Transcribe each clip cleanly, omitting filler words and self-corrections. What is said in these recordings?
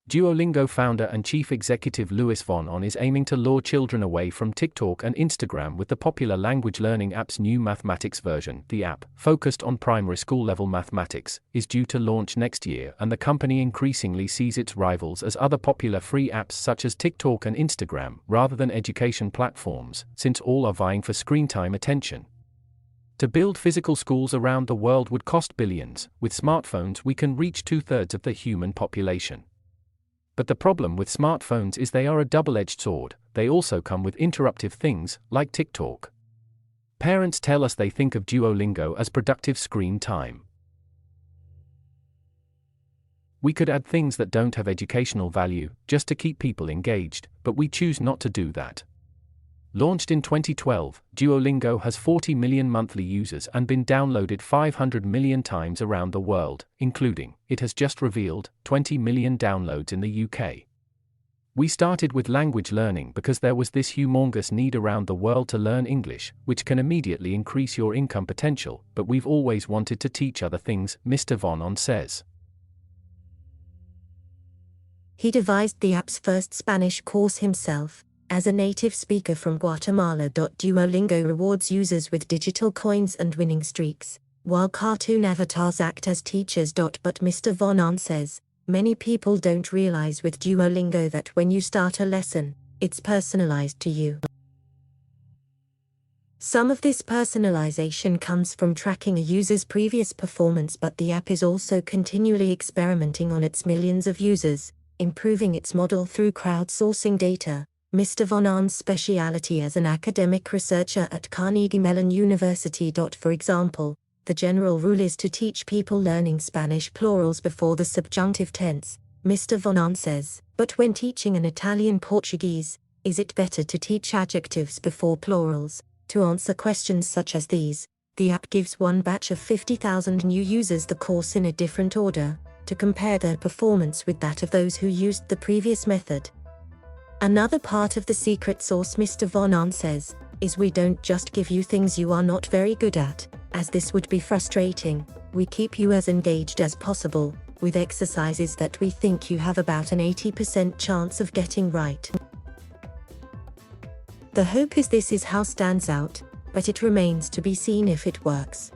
Duolingo founder and chief executive Louis von Ahn is aiming to lure children away from TikTok and Instagram with the popular language learning app's new mathematics version. The app, focused on primary school level mathematics, is due to launch next year, and the company increasingly sees its rivals as other popular free apps such as TikTok and Instagram, rather than education platforms, since all are vying for screen time attention. To build physical schools around the world would cost billions. With smartphones, we can reach 2/3 of the human population. But the problem with smartphones is they are a double-edged sword. They also come with interruptive things, like TikTok. Parents tell us they think of Duolingo as productive screen time. We could add things that don't have educational value, just to keep people engaged, but we choose not to do that. Launched in 2012, Duolingo has 40 million monthly users and been downloaded 500 million times around the world, including, it has just revealed, 20 million downloads in the UK. We started with language learning because there was this humongous need around the world to learn English, which can immediately increase your income potential, but we've always wanted to teach other things, Mr. von Ahn says. He devised the app's first Spanish course himself. As a native speaker from Guatemala. Duolingo rewards users with digital coins and winning streaks, while cartoon avatars act as teachers. But Mr. von Ahn says, many people don't realize with Duolingo that when you start a lesson, it's personalized to you. Some of this personalization comes from tracking a user's previous performance, but the app is also continually experimenting on its millions of users, improving its model through crowdsourcing data. Mr. von Ahn's speciality as an academic researcher at Carnegie Mellon University. For example, the general rule is to teach people learning Spanish plurals before the subjunctive tense, Mr. von Ahn says. But when teaching an Italian Portuguese, is it better to teach adjectives before plurals? To answer questions such as these, the app gives one batch of 50,000 new users the course in a different order, to compare their performance with that of those who used the previous method. Another part of the secret sauce, Mr. von Ahn says, is we don't just give you things you are not very good at, as this would be frustrating. We keep you as engaged as possible, with exercises that we think you have about an 80% chance of getting right. The hope is this is how stands out, but it remains to be seen if it works.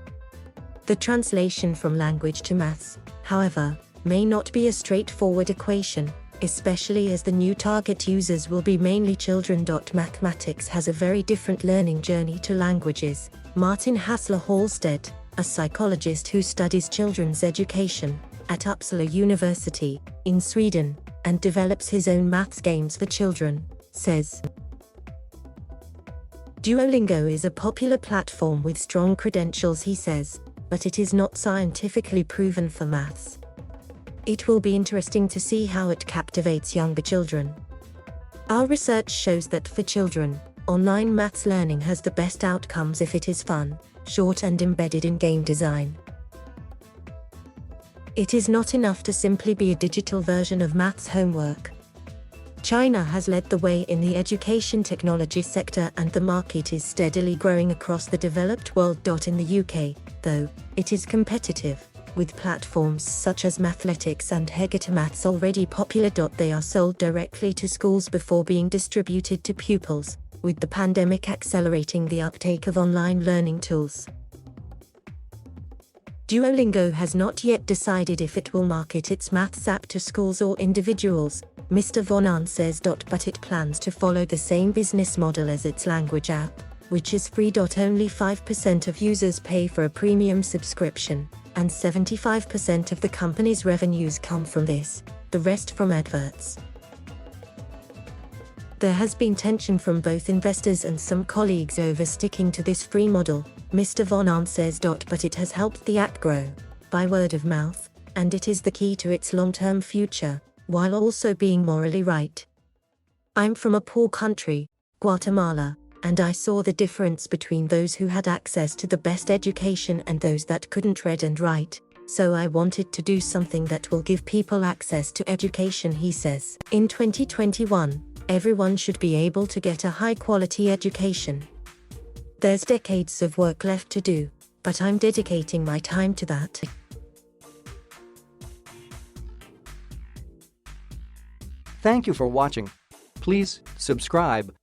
The translation from language to maths, however, may not be a straightforward equation, especially as the new target users will be mainly children. Mathematics has a very different learning journey to languages. Martin Hassler-Hallstedt, a psychologist who studies children's education at Uppsala University in Sweden and develops his own maths games for children, says, Duolingo is a popular platform with strong credentials, he says, but it is not scientifically proven for maths. It will be interesting to see how it captivates younger children. Our research shows that for children, online maths learning has the best outcomes if it is fun, short and embedded in game design. It is not enough to simply be a digital version of maths homework. China has led the way in the education technology sector, and the market is steadily growing across the developed world. In the UK, though, it is competitive, with platforms such as Mathletics and Hegetomaths already popular. They are sold directly to schools before being distributed to pupils, with the pandemic accelerating the uptake of online learning tools. Duolingo has not yet decided if it will market its maths app to schools or individuals, Mr. von Ahn says. But it plans to follow the same business model as its language app, which is free. Only 5% of users pay for a premium subscription, and 75% of the company's revenues come from this, the rest from adverts. There has been tension from both investors and some colleagues over sticking to this free model, Mr. von Ahn says. But it has helped the app grow, by word of mouth, and it is the key to its long-term future, while also being morally right. I'm from a poor country, Guatemala, and I saw the difference between those who had access to the best education and those that couldn't read and write, so I wanted to do something that will give people access to education, he says. In 2021, everyone should be able to get a high-quality education. There's decades of work left to do, but I'm dedicating my time to that. Thank you for watching. Please subscribe